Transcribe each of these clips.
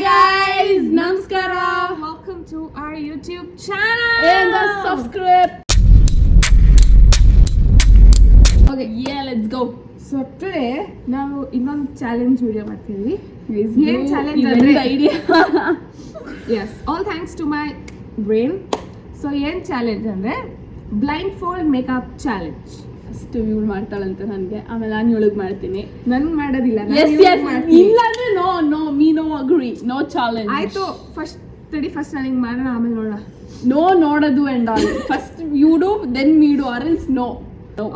guys, Namaskara. Welcome to our YouTube channel. And subscribe. Okay, Yeah, let's go. so today ನಾವು ಇನ್ನೊಂದು challenge video ಮಾಡ್ತೀವಿ. ಏನ್ challenge Event ಅಂದ್ರೆ idea. yes, all thanks to my brain. So ಏನ್ challenge ಅಂದ್ರೆ blind fold makeup challenge. First ಇವಳು ಮಾಡ್ತಾಳಂತೆ ನನಗೆ, ಆಮೇಲೆ ನಾನು ಇವಳಿಗೆ ಮಾಡ್ತೀನಿ. ನನ್ ಮಾಡೋದಿಲ್ಲ, Yes. ಇಲ್ಲ ಅಂದ್ರೆ no agree, no challenge. ಆಯ್ತು. ಫಸ್ಟ್ ನನಗೆ ಮಾಡೋಣ, ಆಮೇಲೆ ನೋಡೋಣ. No ನೋಡೋದು and all. First you do, then me do, or else no.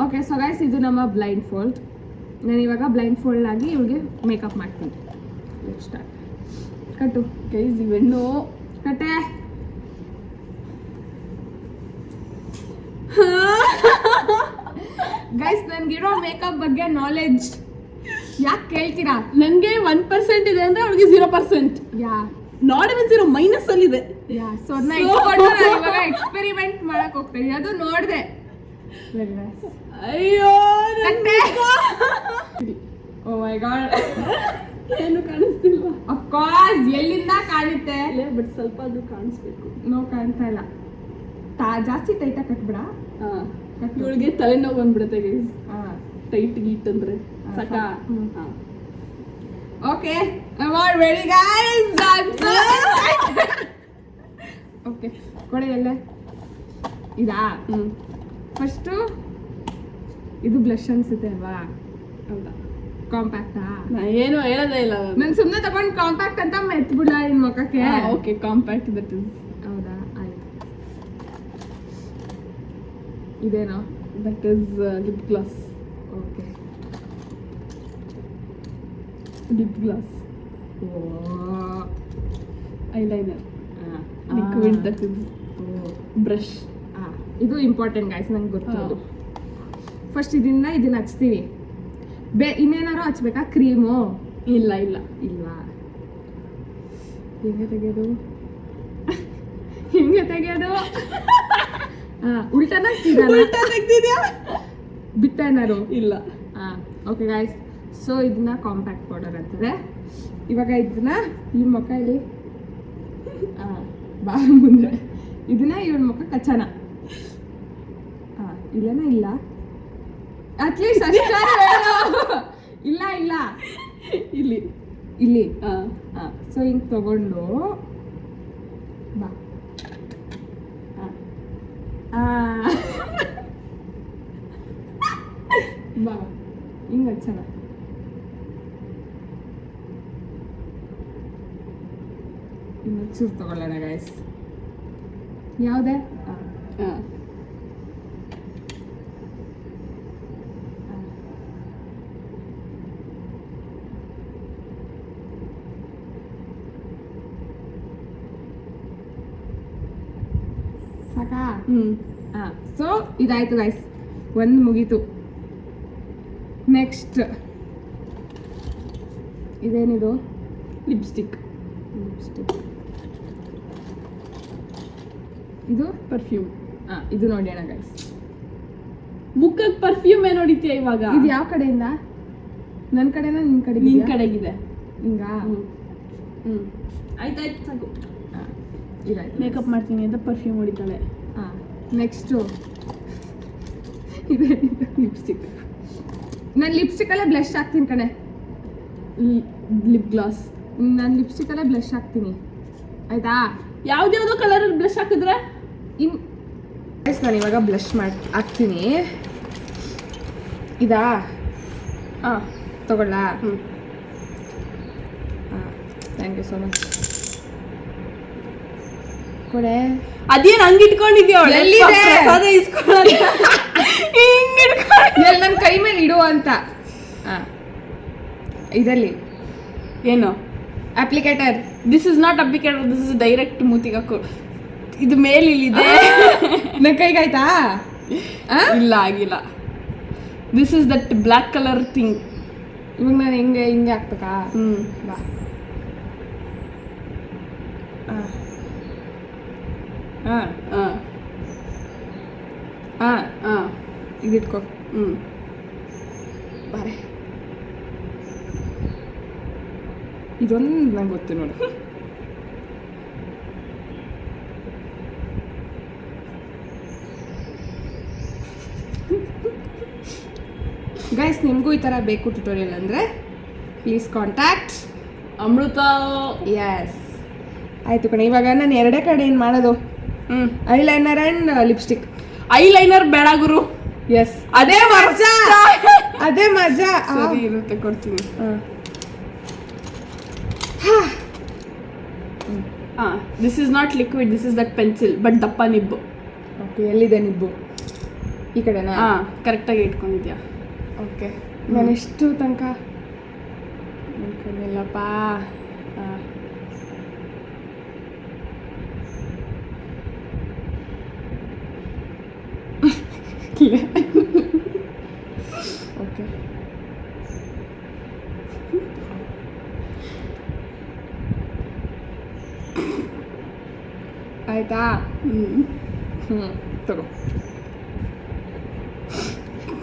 Okay, so guys ಇದು ನಮ್ಮ ಬ್ಲೈಂಡ್ ಫೋಲ್ಡ್. ನಾನು ಇವಾಗ ಬ್ಲೈಂಡ್ ಫೋಲ್ಡ್ ಆಗಿ ಇವ್ರಿಗೆ ಮೇಕಪ್ ಮಾಡ್ತೀನಿ. Let's start. ಕಟ್ಟು ಗೈಸ್, ಇವೆಣ್ಣು ಕಟ್ಟೆ. ಗೈಸ್, ನನ್ಗಿರೋ ಮೇಕಪ್ ಬಗ್ಗೆ ನಾಲೆಡ್ಜ್ ಯಾಕೆ ಕೇಳ್ತೀರಾ? ನನಗೆ 1% ಇದೆ ಅಂದ್ರೆ ಅವಳಿಗೆ 0%. ಯಾ ನಾಟ್ even 0, ಮೈನಸ್ ಅಲ್ಲಿ ಇದೆ. ಯಾ ಸೊ ಅದನ್ನ ಇಟ್ಕೊಂಡು ನಾನು ಇವಾಗ ಎಕ್ಸ್ಪೆರಿಮೆಂಟ್ ಮಾಡಕ್ ಹೋಗ್ತೀನಿ. ಅದು ನೋಡಿದೆ. Very nice. ಅಯ್ಯೋ ಕಟ್ಟೆ. ಓ ಮೈ ಗಾಡ್, ಏನು ಕಾಣಿಸ್ತಿಲ್ಲ. ಆಫ್ ಕೋರ್ಸ್ ಎಲ್ಲಿಂದ ಕಾಣುತ್ತೆ? ಬಟ್ ಸ್ವಲ್ಪ ಅದು ಕಾಣಿಸ್ಬೇಕು. ನೋ, ಕಾಣ್ತಾ ಇಲ್ಲ. ಜಾಸ್ತಿ ಟೈಟಾಗಿ ಕಟ್ಬಿಡ. ಇವಳಿಗೆ ತಲೆನೋವು ಬಂದ್ಬಿಡುತ್ತೆ ಗೈಸ್, ಹಾಂ. ಟೈಟ್ ಗೀಟ್ ಅಂದ್ರೆ ಸಕ. Okay, I'm all ready guys. Okay, ಕೊಡೆ ಎಲ್ಲೇ ಇದಾ? ಫಸ್ಟು ಇದು ಬ್ಲಷ್ ಅನ್ಸುತ್ತೆ ಅಲ್ವಾ? ಹೌದಾ? ಕಾಂಪ್ಯಾಕ್ಟಾ? ನಾ ಏನು ಹೇಳೋದೇ ಇಲ್ಲ. ನಾನು ಸುಮ್ಮನೆ ತಗೊಂಡು ಕಾಂಪ್ಯಾಕ್ಟ್ ಅಂತ ಮೆತ್ಬಿಡ್ಲ ನಿನ್ನ ಮುಖಕ್ಕೆ. Okay, compact that is. ಹೌದಾ? ಆಯ್ತು. ಇದೇನೋ? That is lip gloss. Okay, lip gloss. Oh eyeliner. Liquid that is brush. ಇದು ಇಂಪಾರ್ಟೆಂಟ್ ಗೈಸ್, ನಂಗೆ ಗೊತ್ತು. ಫಸ್ಟ್ ಇದನ್ನ ಹಚ್ತೀವಿ. ಇನ್ನೇನಾರು ಹಚ್ಬೇಕಾ? ಕ್ರೀಮು? ಇಲ್ಲ ಇಲ್ವಾ? ಹೆಂಗೆ ತೆಗೆಯೋದು? ಉಲ್ಟನ ತೆಗ್ದಿದ್ಯಾ? ಬಿತ್ತ ಏನಾರು? ಇಲ್ಲ. ಓಕೆ ಗೈಸ್, ಸೊ ಇದನ್ನ ಕಾಂಪ್ಯಾಕ್ಟ್ ಪೌಡರ್ ಅಂತಾರೆ. ಇವಾಗ ಇದನ್ನ ಈ ಮುಖ ಇಲ್ಲಿ ಬಾ ಮುಂದೆ ಇದನ್ನ ಇವಳ ಮುಖ ಕಚ್ಚೋಣ. ಇಲ್ಲನ ಇಲ್ಲ, ಅಟ್ಲೀಸ್ಟ್ ಅಷ್ಟ. ಇಲ್ಲ ಇಲ್ಲಿ. ಸೊ ಹಿಂಗೆ ತಗೊಂಡು ಬಾ. ಬಾ, ಹಿಂಗೆ ಹಚ್ಚೋಣ. ಇನ್ನು ಚೂರು ತಗೊಳ್ಳೋಣ ಗೈಸ್. ಯಾವುದೇ? ಸಾಕಾ? ಸೊ ಇದಾಯ್ತು ಗೈಸ್, ಒಂದು ಮುಗೀತು. ನೆಕ್ಸ್ಟ್ ಇದೇನಿದು? ಲಿಪ್ಸ್ಟಿಕ್. ಇದು ಪರ್ಫ್ಯೂಮ್. ಇದು ನೋಡಿ ಅಣ್ಣ ಗೈಸ್. ಮುಖಕ್ಕೆ ಪರ್ಫ್ಯೂಮ್ ಏನು ಹೊಡಿತೀಯ ಇವಾಗ? ಇದು ಯಾವ ಕಡೆಯಿಂದ? ನನ್ನ ಕಡೆನ ನಿನ್ನ ಕಡೆ? ನಿನ್ ಕಡೆಗಿದೆ. ಹಿಂಗ? ಆಯ್ತಾಯ್ತು, ಸಾಕು. ಇದಾಯ್ತು. ಮೇಕಪ್ ಮಾಡ್ತೀನಿ ಅಂತ ಪರ್ಫ್ಯೂಮ್ ಹೊಡಿತಾಳೆ. ನೆಕ್ಸ್ಟು ಇದೆ ಲಿಪ್ಸ್ಟಿಕ್. ನಾನು ಲಿಪ್ಸ್ಟಿಕಲ್ಲೇ ಬ್ಲಷ್ ಹಾಕ್ತೀನಿ ಕಣೆ. Lip glass. ನಾನು ಲಿಪ್ಸ್ಟಿಕಲ್ಲೇ ಬ್ಲಷ್ ಹಾಕ್ತೀನಿ, ಆಯ್ತಾ? ಯಾವ್ದ್ಯಾವ್ದೋ ಕಲರಲ್ಲಿ ಬ್ಲಷ್ ಹಾಕಿದ್ರೆ ನಾನು ಇವಾಗ ಬ್ಲಷ್ ಹಾಕ್ತೀನಿ. ಇದಾ? ತಗೊಳ್ಳ? Thank you so much. ಕೊಡೆ. ಅದೇನು ಹಂಗೆ ಇಟ್ಕೊಂಡಿದ್ಯೋ? ನನ್ನ ಕೈ ಮೇಲೆ ಇಡು ಅಂತ. ಇದರಲ್ಲಿ ಏನು? Applicator. This is not applicator, this is direct ಮೂತಿಗೆ ಹಾಕು. ಇದು ಮೇಲೆ ಇಲ್ಲಿದೆ. ನನ್ನ ಕೈಗಾಯ್ತಾ? ಇಲ್ಲ, ಆಗಿಲ್ಲ. This is that black colour thing. ಇವಾಗ ನಾನು ಹಿಂಗೆ ಹಾಕ್ಬೇಕಾ? ಬಾ. ಇದಿಟ್ಕೋ. ಬಾರೆ. ಇದೊಂದು ನಂಗೆ ಗೊತ್ತು ನೋಡು. ಗೈಸ್ ನಿಮಗೂ ಈ ಥರ ಬೇಕು ಟ್ಯುಟೋರಿಯಲ್ ಅಂದರೆ ಪ್ಲೀಸ್ ಕಾಂಟ್ಯಾಕ್ಟ್ ಅಮೃತ. ಎಸ್ ಆಯಿತು ಕಣೆ. ಇವಾಗ ನಾನು ಎರಡೇ ಕಡೆ ಏನು ಮಾಡೋದು, ಐಲೈನರ್ ಆ್ಯಂಡ್ ಲಿಪ್ಸ್ಟಿಕ್. ಐಲೈನರ್ ಬೇಡ ಗುರು. ಎಸ್ ಅದೇ ಮಜಾ, ಅದೇ ಮಜಾ. ಸರಿ ಇರುತ್ತೆ, ಕೊಡ್ತೀನಿ. This is not liquid, this is that pencil, but ದಪ್ಪ ನಿಬ್ಬು. ಓಕೆ, ಎಲ್ಲಿದೆ ನಿಬ್ಬು? ಈ ಕಡೆನಾ? ಕರೆಕ್ಟಾಗಿ ಇಟ್ಕೊಂಡಿದ್ಯಾ? ಓಕೆ, ನಾನು ಎಷ್ಟು ತನಕ ಇಟ್ಕೊಂಡಿಲ್ಲಪ್ಪ. ಓಕೆ, ಆಯ್ತಾ? ತಗೋ,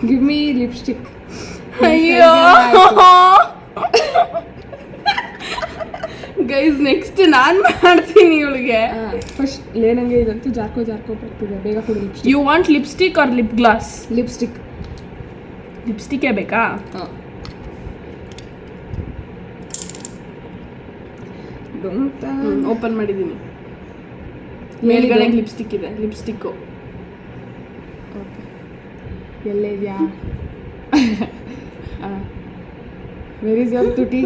ಗಿವ್ ಮೀ ಲಿಪ್ಸ್ಟಿಕ್. ಅಯ್ಯೋ ಗೈಸ್, ನೆಕ್ಸ್ಟ್ ನಾನು ಮಾಡ್ತೀನಿ ಇವಳಿಗೆ. ಫಸ್ಟ್ ಏನಂಗೆ ಇದಂತೂ ಜಾರ್ಕೋ ಬರ್ತಿದೆ, ಬೇಗ ಕೊಡಿ lipstick. You want lipstick or lip gloss? Lipstick. ಲಿಪ್ಸ್ಟಿಕ್ಕೇ ಬೇಕಾ? ಓಪನ್ ಮಾಡಿದ್ದೀನಿ. ಮೇಲ್ಗಡೆ ಲಿಪ್ಸ್ಟಿಕ್ ಇದೆ, ಲಿಪ್ಸ್ಟಿಕ್ಕು. ಓಕೆ, ಎಲ್ಲೇ ಇದೆಯಾ? ವೆರ್ ಇಸ್ ಯುವರ್ ತುಟಿ?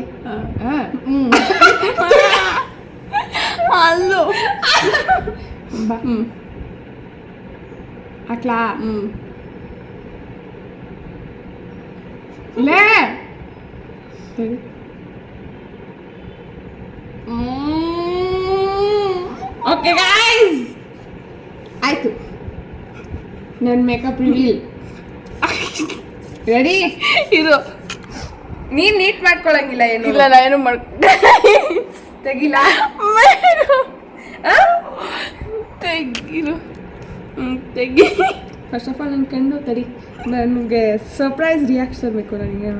ಅಲ್ಲೋ ಬಾ, ಹಾಕ್ಲಾ? ಲೇ ಸರಿ. ಓಕೆ ಗೈಸ್, ಆಯ್ತು ನನ್ನ ಮೇಕಪ್ ರಿವೀಲ್. ರೆಡಿ ಇದು. ನೀನ್ ನೀಟ್ ಮಾಡ್ಕೊಳಂಗಿಲ್ಲ ಏನು? ಇಲ್ಲ, ನಾ ಏನು ತೆಗಿಲ್ಲ. ತೆಗಿರು. ತೆಗಿ. ಫಸ್ಟ್ ಆಫ್ ಆಲ್ ನನ್ನ ಕಣ್ಣು ತಡಿ, ನನಗೆ ಸರ್ಪ್ರೈಸ್ ರಿಯಾಕ್ಷನ್ ಬೇಕು ನನಗೆ.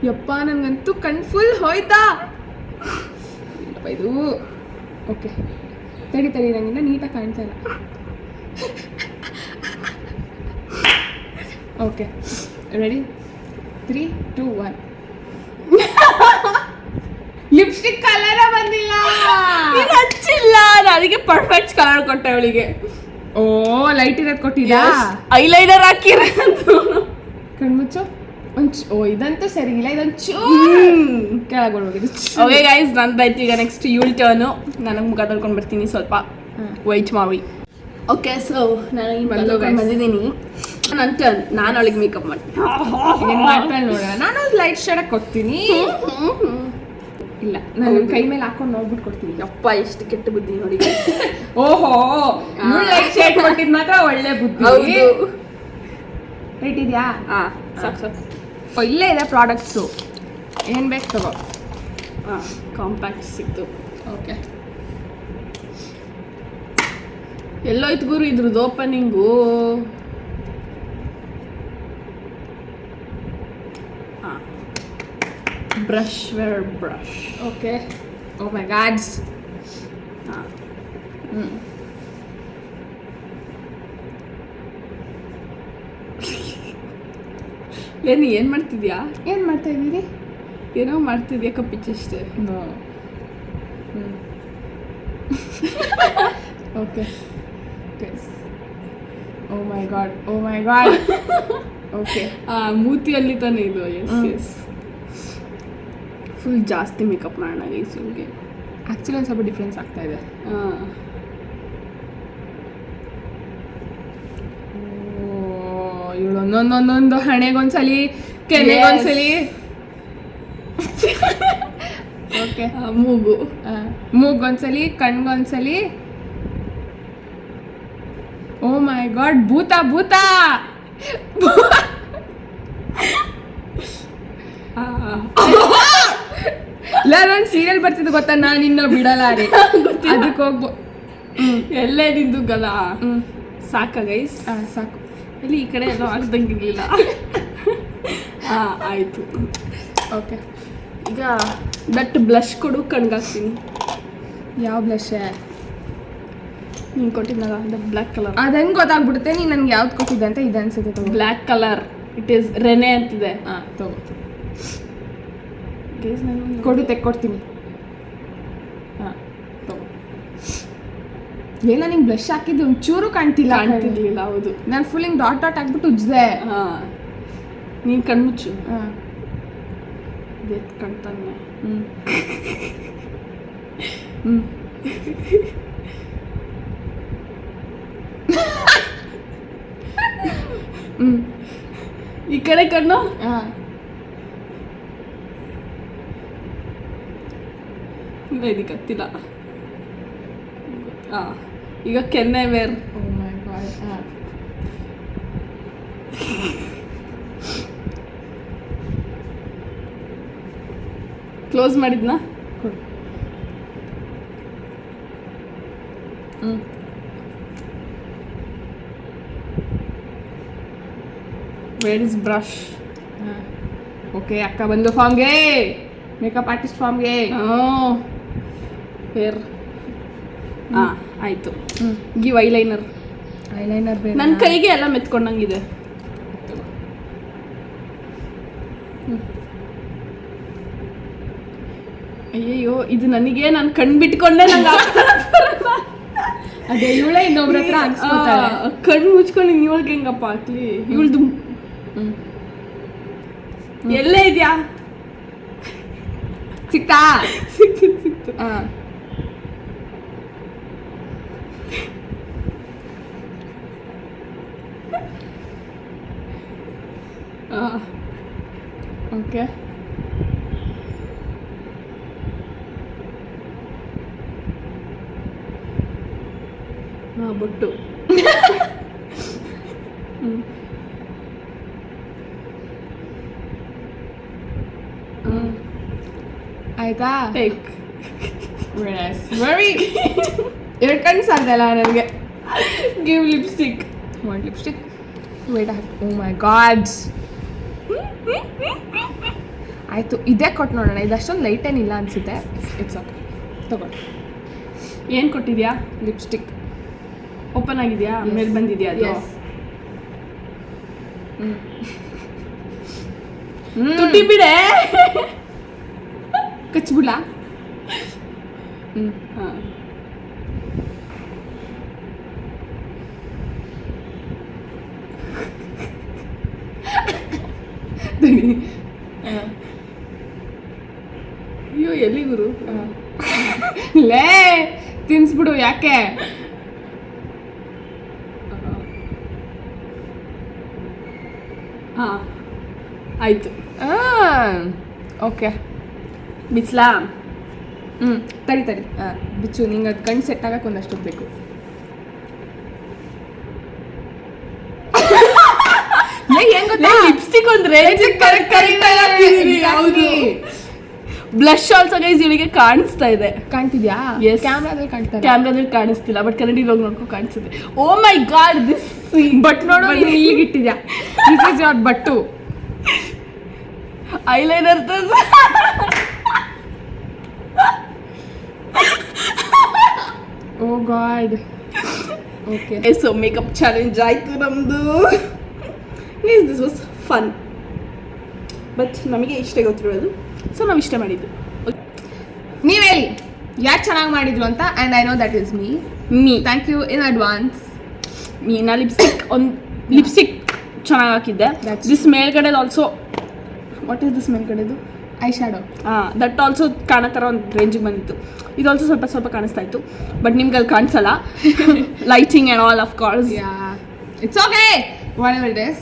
ಯಪ್ಪ, ನನಗಂತೂ ಕಣ್ಣು ಫುಲ್ ಹೋಯ್ತಾ ಇದು. ಓಕೆ, ತಡಿ ನನಗಿಂದ ನೀಟಾಗಿ ಕಾಣ್ತಾ ಇಲ್ಲ. Okay, ready? 3, 2, 1. ಲಿಪ್ಸ್ಟಿಕ್ ಕಲರ ಬಂದಿಲ್ಲ. ಹಚ್ಚಿಲ್ಲ, ಅದಕ್ಕೆ ಪರ್ಫೆಕ್ಟ್ ಕಲರ್ ಕೊಟ್ಟೆ ಅವಳಿಗೆ. ಓ, ಲೈಟ್ ಇರೋದು ಕೊಟ್ಟಿದ್ಯಾ? ಐಲೈನರ್ ಹಾಕಿರೋದು. ಕಣ್ಮುಚ್ಚು. ಓ, ಇದಂತೂ ಸರಿಗಿಲ್ಲ, ಇದೊಂಚೂ ಕೆಳಗೆ ಹೋಗಿದ್ದು. ಓಕೆ ಗೈಸ್, ನಂದಾಯ್ತು. ಈಗ ನೆಕ್ಸ್ಟ್ ಇವಳ ಟರ್ನು. ನನಗೆ ಮುಖ ತೊಳ್ಕೊಂಡು ಬರ್ತೀನಿ, ಸ್ವಲ್ಪ ವೈಟ್ ಮಾಡಿ. ಓಕೆ, ಸೊ ನಾನು ಈ ಬಂದಿದ್ದೀನಿ. ನನ್ನ ಟರ್ನ್. ನಾನು ಅವಳಿಗೆ ಮೇಕಪ್ ಮಾಡ್ತೀನಿ. ನೋಡೋಣ. ನಾನು ಲೈಟ್ ಶೇಡಾಗಿ ಕೊಡ್ತೀನಿ. ಇಲ್ಲ, ನಾನು ಕೈ ಮೇಲೆ ಹಾಕೊಂಡು ನೋಡ್ಬಿಟ್ಟು ಕೊಡ್ತೀನಿ. ಅಪ್ಪ, ಎಷ್ಟು ಕೆಟ್ಟ ಬುದ್ಧಿ ನೋಡಿ. ಓಹೋ, ಲೈಟ್ ಶೇಡ್ ಕೊಟ್ಟಿದ್ ಮಾತ್ರ ಒಳ್ಳೆ ಬುದ್ಧಿ. ರೈಟ್ ಇದೆಯಾ? ಸಾಕು. ಇಲ್ಲೇ ಇದೆ ಪ್ರಾಡಕ್ಟ್ಸು, ಏನು ಬೇಕು ತಗೋ. ಕಾಂಪ್ಯಾಕ್ಟ್ ಸಿಕ್ತು. ಓಕೆ, ಎಲ್ಲೋಯ್ತು ಗುರು ಇದ್ರದ್ದು opening? Brush, where brush. Okay. Oh my gods. ಏನು ಮಾಡ್ತಿದ್ಯಾ? ಏನು ಮಾಡ್ತಾ ಇದ್ದೀರಿ? ಏನೋ ಮಾಡ್ತಿದ್ಯಾ ಕಪ್ಪಿಚ್ಚಷ್ಟೇ. ಓಕೆ. Oh my god. ಓಕೆ, ಮೂತಿಯಲ್ಲಿ ತಾನೇ ಇದು. ಎಸ್. ಫುಲ್ ಜಾಸ್ತಿ ಮೇಕಪ್ ಮಾಡೋಣ ಗೈಸ್ ಇವ್ರಿಗೆ. ಆ್ಯಕ್ಚುಲಿ ಒಂದು ಸ್ವಲ್ಪ ಡಿಫ್ರೆನ್ಸ್ ಆಗ್ತಾ ಇದೆ. ಇವಳು ಒಂದೊಂದೊಂದೊಂದು ಹಣೆಗೊಂದ್ಸಲಿ, ಕೆನೆಗೊಂದ್ಸಲಿ. ಓಕೆ, ಮೂಗೊಂದ್ಸಲಿ, ಕಣ್ಗೊಂದ್ಸಲಿ. ಓ ಮೈ ಗಾಡ್, ಭೂತ. ಒಂದು ಸೀರಿಯಲ್ ಬರ್ತಿದ್ದು ಗೊತ್ತಾ, ನಾನು ಇನ್ನ ಬಿಡಲ್ಲ ರೀ. ಅದಕ್ಕೆ ಹೋಗ್ಬೋ. ಎಲ್ಲೇ ನಿಂದು ಗಲ. ಸಾಕ ಗೈಸ್? ಸಾಕು. ಇಲ್ಲಿ ಈ ಕಡೆ ಏನೋ ಆಗ್ದಂಗಿರ್ಲಿಲ್ಲ. ಆಯಿತು. ಓಕೆ, ಈಗ ದಟ್ ಬ್ಲಷ್ ಕೊಡು, ಕಣ್ಗಾಗ್ತೀನಿ. ಯಾವ ಬ್ಲಷ್? ನೀನು ಕೊಟ್ಟಿದ್ನಲ್ಲ ಬ್ಲ್ಯಾಕ್ ಕಲರ್. ಅದು ಹೆಂಗೆ ಗೊತ್ತಾಗ್ಬಿಡುತ್ತೆ ನೀನು ನನಗೆ ಯಾವ್ದು ಕೊಟ್ಟಿದ್ದೆ ಅಂತ ಇದು ಅನ್ಸುತ್ತೆ. ತಗೋ. Black colour it is René ಅಂತಿದೆ. ಹಾಂ ತಗೋ. ನಾನು ಕೊಡು ತೆಕ್ಕೊಡ್ತೀನಿ. ಹಾಂ ತಗೋ. ಏನೋ ನಿಂಗೆ ಬ್ಲಷ್ ಹಾಕಿದ್ದು ಒಂಚೂರು ಕಾಣ್ತಿರ್ಲಿಲ್ಲ. ಹೌದು, ನಾನು ಫುಲ್ ಹಿಂಗೆ ಡಾಟ್ ಡಾಟ್ ಹಾಕ್ಬಿಟ್ಟು ಉಜ್ಜಿದೆ. ಹಾಂ, ನೀನು ಕಣ್ಮುಚ್ಚು. ಹಾಂ ಕಣ್ತಾನೆ. ಹ್ಞೂ ಈ ಕಡೆ ಕಣ್ಣು. ಹಾಂ ಇದಕ್ಕೆ ಹತ್ತಿಲ್ಲ. ಹಾಂ, ಈಗ ಕೆನ್ನೆ ವೇರ್. O my god. ಹಾಂ ಕ್ಲೋಸ್ ಮಾಡಿದ್ನಾ? ಕೊಡು. ಹ್ಞೂ ವೇರ್ ಇಸ್ ಬ್ರಷ್? ಹಾಂ ಓಕೆ, ಅಕ್ಕ ಬಂದು ಫಾರ್ಮ್ಗೆ, ಮೇಕಪ್ ಆರ್ಟಿಸ್ಟ್ ಫಾರ್ಮ್ಗೆ. ವೇರ್. ಹಾಂ ಆಯಿತು. ಹ್ಞೂ ಗಿವ್ ಐಲೈನರ್. ಐಲೈನರ್ ಬೇರೆ. ನನ್ನ ಕೈಗೆ ಎಲ್ಲ ಮೆತ್ಕೊಂಡಂಗಿದೆ. ಅಯ್ಯಯ್ಯೋ, ಇದು ನನಗೆ ನಾನು ಕಣ್ಣು ಬಿಟ್ಕೊಂಡೆ. ನಂಗೆ ಅದೇ ಇವಳೇ ಇನ್ನೊಬ್ರ ಹತ್ರ ಹಾಕ್ಸ್ಕೊತಾಳೆ. ಕಣ್ಣು ಮುಚ್ಕೊಂಡು ಇವಳಿಗೆ ಹೆಂಗಪ್ಪ ಹಾಕ್ಲಿ? ಇವಳ್ದು ಎಲ್ಲೇ ಇದೆಯಾ? ಸಿಕ್ತಾ? ಸಿಕ್ತು. ಹಾಂ ಓಕೆ. ಹಾಂ, ಬೊಟ್ಟು. ಆಯ್ತಾ? ಟೇಕ್. ವೆರಿ ಎರಡು ಕಣ್ಣು ಸಾಧ್ಯ ನನಗೆ. Give lipstick. What lipstick? Wait oh my god. ಆಯಿತು, ಇದೇ ಕೊಟ್ಟು ನೋಡೋಣ. ಇದು ಅಷ್ಟೊಂದು ಲೈಟ್ ಏನಿಲ್ಲ ಅನಿಸುತ್ತೆ. ಇಟ್ಸ್ ಓಕೆ, ತಗೊಳ್ಳಿ. ಏನು ಕೊಟ್ಟಿದ್ಯಾ? ಲಿಪ್ಸ್ಟಿಕ್ ಓಪನ್ ಆಗಿದೆಯಾ? ಮೇಲೆ ಬಂದಿದೆಯಾ ಅದು? ತುಟಿ ಬಿಡೆ. ಕಚ್ಬಿಡ್ಲಾ? ಹಾಂ, ಅಯ್ಯೋ ಎಲ್ಲಿ ಗುರು? ಲೇ ತಿನ್ಸ್ಬಿಡು, ಯಾಕೆ? ಹಾಂ ಆಯಿತು. ಓಕೆ, ಬಿಚ್ಲಾ? ತಡಿ ಹಾಂ ಬಿಚ್ಚು. ನಿಂಗೆ ಅದು ಕಣ್ಣು ಸೆಟ್ ಆಗಕ್ಕೆ ಒಂದಷ್ಟು ಬೇಕು. ಹೆಂಗ್ ಗೊತ್ತಾ? ಲಿಪ್ಸ್ಟಿಕ್ ಒಂದು ಹೌದು. ಬ್ಲಷ್ ಆಲ್ಸೋ ಗೈಸ್ ಇವಳಿಗೆ ಕಾಣಿಸ್ತಾ ಇದೆ. ಕಾಣ್ತಿದ್ಯಾ? Yes. ಕ್ಯಾಮ್ರಾದಲ್ಲಿ ಕಾಣ್ತಾ ಇದೆ. ಕ್ಯಾಮ್ರಾದಲ್ಲಿ ಕಾಣಿಸ್ತಿಲ್ಲ, ಬಟ್ ಕನ್ನಡಿಲಿ ಹೋಗಿ ನೋಡ್ಕೊ ಕಾಣಿಸುತ್ತೆ. Oh my god, this but ನೋಡು, ನೀನು ಇಲ್ಲಿಗೆ ಇಟ್ಟಿದ್ಯಾ. This is your butt. Eyeliner. Oh god. Okay, so makeup challenge ಆಯಿತು ನಮ್ಮದು. ದಿಸ್ ವಾಸ್ ಫನ್, ಬಟ್ ನಮಗೆ ಇಷ್ಟ ಗೊತ್ತಿರೋದು, ಸೊ ನಾವು ಇಷ್ಟ ಮಾಡಿದ್ದು. ನೀವು ಹೇಳಿ ಯಾರು ಚೆನ್ನಾಗಿ ಮಾಡಿದ್ರು ಅಂತ. And I know that is me. Thank you in advance. ನಾ ಲಿಪ್ಸ್ಟಿಕ್ ಚೆನ್ನಾಗಿ ಹಾಕಿದ್ದೆ. That's- ದಿಸ್ ಮೇಲ್ಗಡೆ ಆಲ್ಸೋ, ವಾಟ್ ಈಸ್ ದಿಸ್ ಮೇಲ್ಗಡೆದು? Eye shadow. ದಟ್ ಆಲ್ಸೋ ಕಾಣೋ ಥರ ಒಂದು ರೇಂಜಿಗೆ ಬಂದಿತ್ತು. ಇದು ಆಲ್ಸೋ ಸ್ವಲ್ಪ ಕಾಣಿಸ್ತಾ ಇತ್ತು, ಬಟ್ ನಿಮ್ಗೆ ಅಲ್ಲಿ ಕಾಣಿಸಲ್ಲ. Lighting and all of course. It's okay, whatever it is.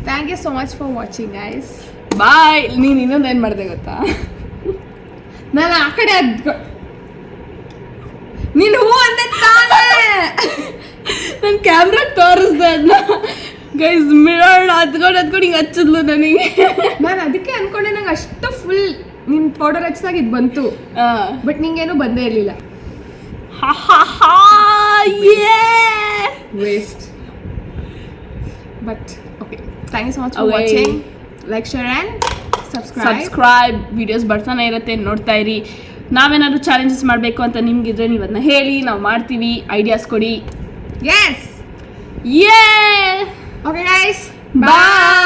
Thank you so much for watching guys. Bye. ನೀನು ಇನ್ನೊಂದು ಏನು ಮಾಡಿದೆ ಗೊತ್ತಾ? ನಾನು ಆ ಕಡೆ ನೀನು ಹೂ ಅಂತ ತಾನೇ ನಾನು ಕ್ಯಾಮ್ರಾಗ ತೋರಿಸ್ದೆ ಅದನ್ನ. ಗೈಸ್ ಮಿರರ್ ಹತ್ಕೊಂಡು ಹಿಂಗೆ ಹಚ್ಚಿದ್ಲು ನನಗೆ. ನಾನು ಅದಕ್ಕೆ ಅನ್ಕೊಂಡೆ, ನಂಗೆ ಅಷ್ಟು ಫುಲ್ ನಿನ್ನ ಪೌಡರ್ ಹಚ್ಚಿದಾಗ ಇದು ಬಂತು, ಬಟ್ ನಿಂಗೇನು ಬಂದೇ ಇರಲಿಲ್ಲ. Waste. But okay, thank you so much for watching. Like, share and subscribe. Videos ಬರ್ತಾನೆ ಇರುತ್ತೆ, ನೋಡ್ತಾ ಇರಿ. ನಾವೇನಾದ್ರು ಚಾಲೆಂಜಸ್ ಮಾಡಬೇಕು ಅಂತ ನಿಮ್ಗಿದ್ರೆ ನೀವು ಅದನ್ನ ಹೇಳಿ, ನಾವು ಮಾಡ್ತೀವಿ. ಐಡಿಯಾಸ್ ಕೊಡಿ. ಎಸ್ ಯೇ ಓಕೆ ಗೈಸ್ ಬಾಯ್.